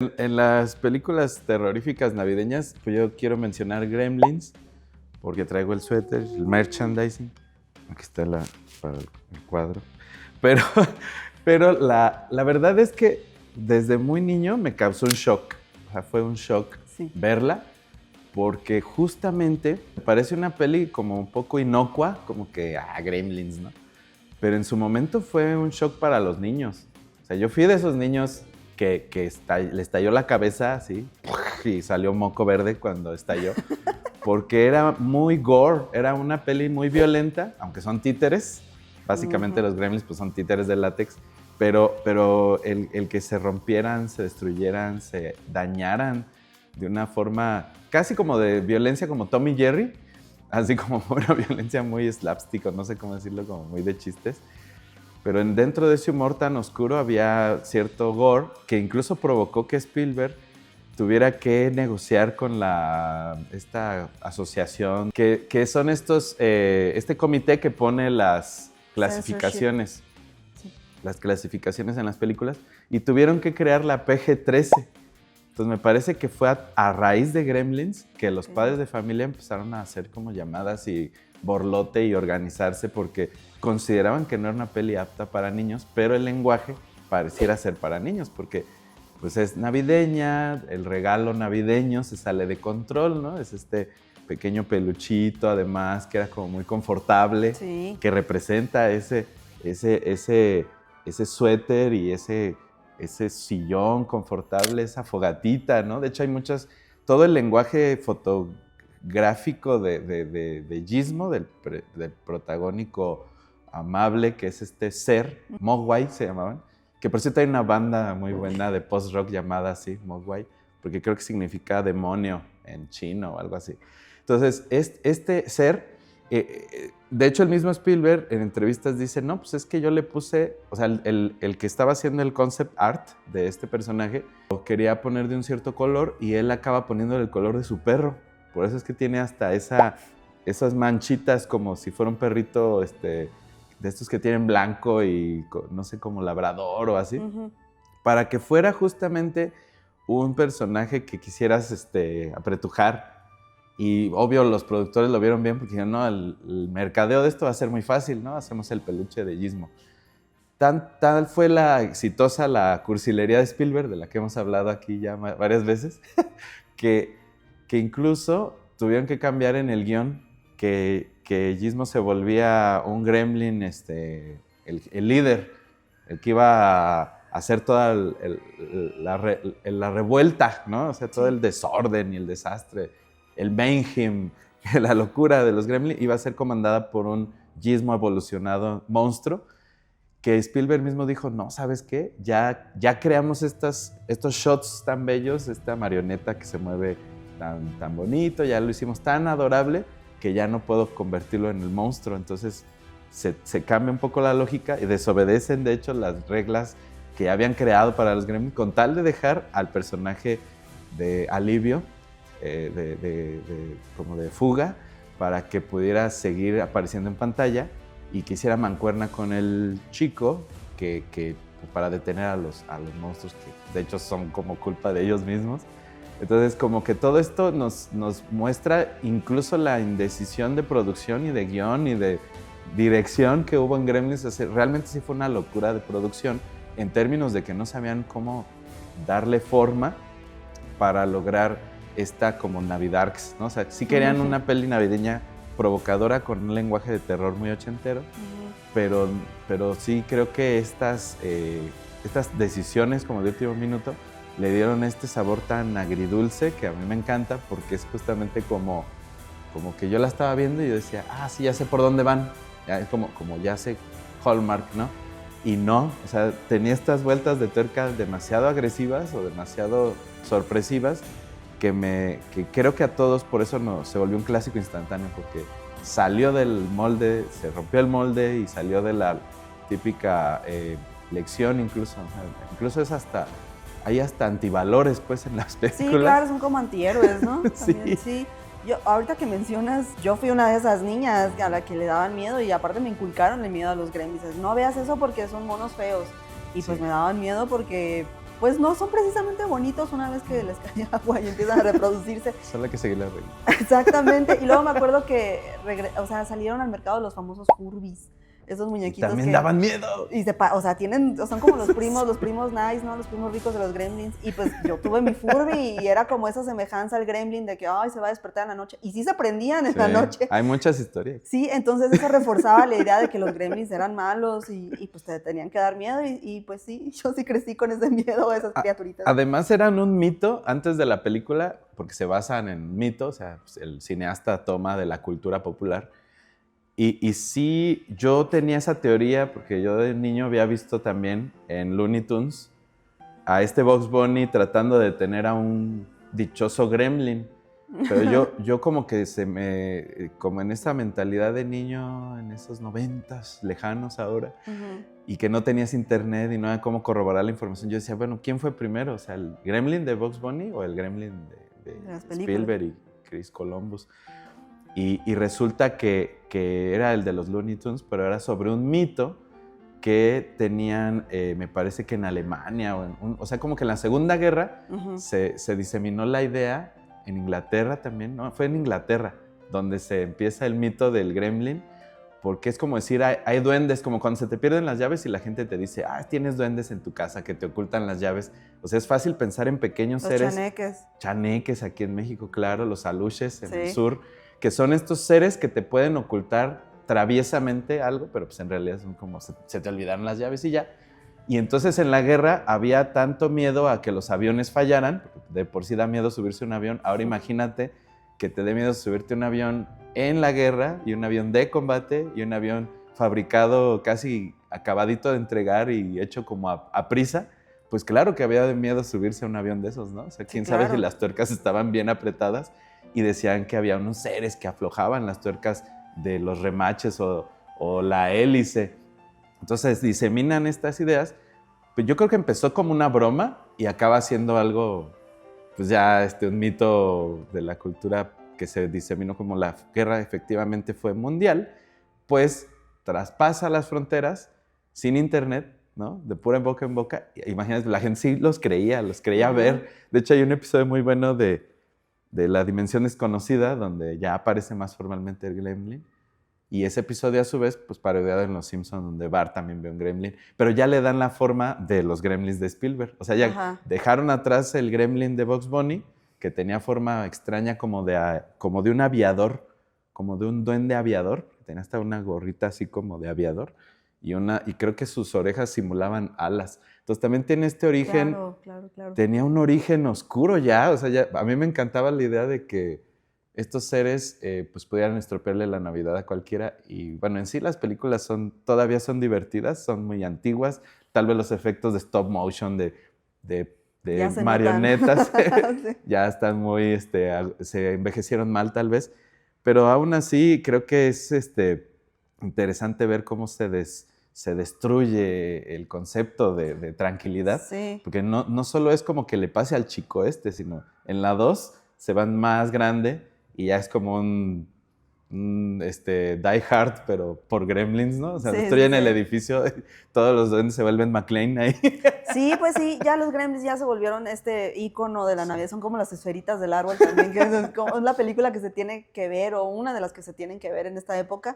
En las películas terroríficas navideñas, pues yo quiero mencionar Gremlins, porque traigo el suéter, el merchandising. Aquí está para el cuadro. Pero, pero la verdad es que desde muy niño me causó un shock. O sea, fue un shock Sí. verla, porque justamente me parece una peli como un poco inocua, como que, Gremlins, ¿no? Pero en su momento fue un shock para los niños. O sea, yo fui de esos niños que le estalló la cabeza así y salió moco verde cuando estalló. Porque era muy gore, era una peli muy violenta, aunque son títeres. Básicamente los Gremlins pues, son títeres de látex. Pero el que se rompieran, se destruyeran, se dañaran de una forma casi como de violencia como Tom y Jerry, así como una violencia muy slapstick, o no sé cómo decirlo, como muy de chistes. Pero dentro de ese humor tan oscuro había cierto gore que incluso provocó que Spielberg tuviera que negociar con esta asociación, que son este comité que pone las clasificaciones, las clasificaciones en las películas, y tuvieron que crear la PG-13. Entonces me parece que fue a raíz de Gremlins que los padres de familia empezaron a hacer como llamadas y borlote y organizarse porque consideraban que no era una peli apta para niños, pero el lenguaje pareciera ser para niños porque pues es navideña, el regalo navideño se sale de control, ¿no? Es este pequeño peluchito además que era como muy confortable, Sí. que representa ese suéter y ese sillón confortable, esa fogatita, ¿no? De hecho, hay todo el lenguaje fotográfico de Gizmo, del protagónico amable, que es este ser, Mogwai se llamaban, que por cierto hay una banda muy buena de post-rock llamada así, Mogwai, porque creo que significa demonio en chino o algo así. Entonces, este ser... de hecho, el mismo Spielberg en entrevistas dice, no, pues es que yo le puse, o sea, el que estaba haciendo el concept art de este personaje, lo quería poner de un cierto color y él acaba poniéndole el color de su perro. Por eso es que tiene hasta esas manchitas como si fuera un perrito de estos que tienen blanco y no sé, como labrador o así, para que fuera justamente un personaje que quisieras apretujar. Y obvio los productores lo vieron bien porque dijeron, no, el mercadeo de esto va a ser muy fácil, ¿no? Hacemos el peluche de Gizmo. Tal fue la cursilería de Spielberg, de la que hemos hablado aquí ya varias veces, que incluso tuvieron que cambiar en el guión que Gizmo se volvía un gremlin, el líder, el que iba a hacer toda la revuelta, ¿no? O sea, todo el desorden y el desastre, el mayhem, la locura de los Gremlins iba a ser comandada por un Gizmo evolucionado monstruo, que Spielberg mismo dijo, no, ¿sabes qué? Ya creamos estos shots tan bellos, esta marioneta que se mueve tan bonito, ya lo hicimos tan adorable que ya no puedo convertirlo en el monstruo. Entonces se cambia un poco la lógica y desobedecen, de hecho, las reglas que habían creado para los Gremlins con tal de dejar al personaje de alivio, como de fuga, para que pudiera seguir apareciendo en pantalla y que hiciera mancuerna con el chico para detener a los monstruos que de hecho son como culpa de ellos mismos. Entonces como que todo esto nos muestra incluso la indecisión de producción y de guión y de dirección que hubo en Gremlins. O sea, realmente sí fue una locura de producción en términos de que no sabían cómo darle forma para lograr esta como Navidarks, ¿no? O sea, sí querían una peli navideña provocadora con un lenguaje de terror muy ochentero, pero sí creo que estas decisiones como de último minuto le dieron este sabor tan agridulce que a mí me encanta porque es justamente como que yo la estaba viendo y yo decía, sí, ya sé por dónde van, ya es como ya sé Hallmark, ¿no? Y no, o sea, tenía estas vueltas de tuerca demasiado agresivas o demasiado sorpresivas que creo que a todos por eso se volvió un clásico instantáneo, porque salió del molde, se rompió el molde y salió de la típica lección incluso. O sea, incluso hay hasta antivalores pues en las películas. Sí, claro, son como antihéroes, ¿no? Sí. También, sí. Yo, ahorita que mencionas, yo fui una de esas niñas a la que le daban miedo y aparte me inculcaron el miedo a los Gremlins. No veas eso porque son monos feos. Y pues me daban miedo porque Pues no son precisamente bonitos una vez que les cae agua y empiezan a reproducirse. Solo hay que seguir la regla. Exactamente. Y luego me acuerdo que salieron al mercado los famosos Furbies. Esos Y muñequitos también que daban miedo. y son como los primos nice, ¿no? Los primos ricos de los gremlins. Y pues yo tuve mi Furby y era como esa semejanza al gremlin de que, ay, se va a despertar en la noche. Y sí se prendían en la noche. Hay muchas historias. Sí, entonces eso reforzaba la idea de que los gremlins eran malos y pues te tenían que dar miedo. Y pues sí, yo sí crecí con ese miedo a esas criaturitas. Además eran un mito antes de la película, porque se basan en mitos, o sea, pues, el cineasta toma de la cultura popular. Y sí, yo tenía esa teoría, porque yo de niño había visto también en Looney Tunes a este Bugs Bunny tratando de detener a un dichoso gremlin. Pero yo como que como en esa mentalidad de niño, en esos 90s lejanos ahora, y que no tenías internet y no había cómo corroborar la información, yo decía, bueno, ¿quién fue primero? O sea, ¿el gremlin de Bugs Bunny o el gremlin de Spielberg y Chris Columbus? Y resulta que era el de los Looney Tunes, pero era sobre un mito que tenían, me parece que en Alemania, o sea, como que en la Segunda Guerra se diseminó la idea, en Inglaterra también, ¿no? Fue en Inglaterra donde se empieza el mito del gremlin, porque es como decir, hay duendes, como cuando se te pierden las llaves y la gente te dice, tienes duendes en tu casa que te ocultan las llaves. O sea, es fácil pensar en pequeños seres. Los chaneques. Chaneques aquí en México, claro, los aluches en el sur, que son estos seres que te pueden ocultar traviesamente algo, pero pues en realidad son como se te olvidaron las llaves y ya. Y entonces en la guerra había tanto miedo a que los aviones fallaran, porque de por sí da miedo subirse a un avión, ahora imagínate que te dé miedo subirte a un avión en la guerra, y un avión de combate, y un avión fabricado casi acabadito de entregar y hecho como a prisa. Pues claro que había miedo subirse a un avión de esos, ¿no? O sea, quién sabe si las tuercas estaban bien apretadas, y decían que había unos seres que aflojaban las tuercas de los remaches o la hélice. Entonces diseminan estas ideas, pues yo creo que empezó como una broma y acaba siendo algo, pues ya un mito de la cultura que se diseminó como la guerra efectivamente fue mundial, pues traspasa las fronteras sin internet, ¿no? De pura boca en boca. Imagínate, la gente sí los creía ver. De hecho hay un episodio muy bueno de La Dimensión Desconocida, donde ya aparece más formalmente el gremlin. Y ese episodio, a su vez, pues parodiado en Los Simpsons, donde Bart también ve un gremlin, pero ya le dan la forma de los gremlins de Spielberg. O sea, ya dejaron atrás el gremlin de Bugs Bunny, que tenía forma extraña como de un aviador, como de un duende aviador. Tenía hasta una gorrita así como de aviador. Y creo que sus orejas simulaban alas. Entonces también tiene este origen. Claro. Tenía un origen oscuro ya. O sea, a mí me encantaba la idea de que estos seres pues pudieran estropearle la Navidad a cualquiera. Y bueno, en sí las películas todavía son divertidas, son muy antiguas. Tal vez los efectos de stop motion, de marionetas, ya están muy, se envejecieron mal tal vez. Pero aún así creo que es interesante ver cómo se destruye el concepto de tranquilidad. Sí. Porque no solo es como que le pase al chico sino en la 2 se van más grande y ya es como un Die Hard, pero por gremlins, ¿no? O sea, destruyen el edificio, todos los duendes se vuelven McClane ahí. Sí, pues sí, ya los gremlins ya se volvieron ícono de la Navidad, son como las esferitas del árbol también, que es la película que se tiene que ver, o una de las que se tienen que ver en esta época.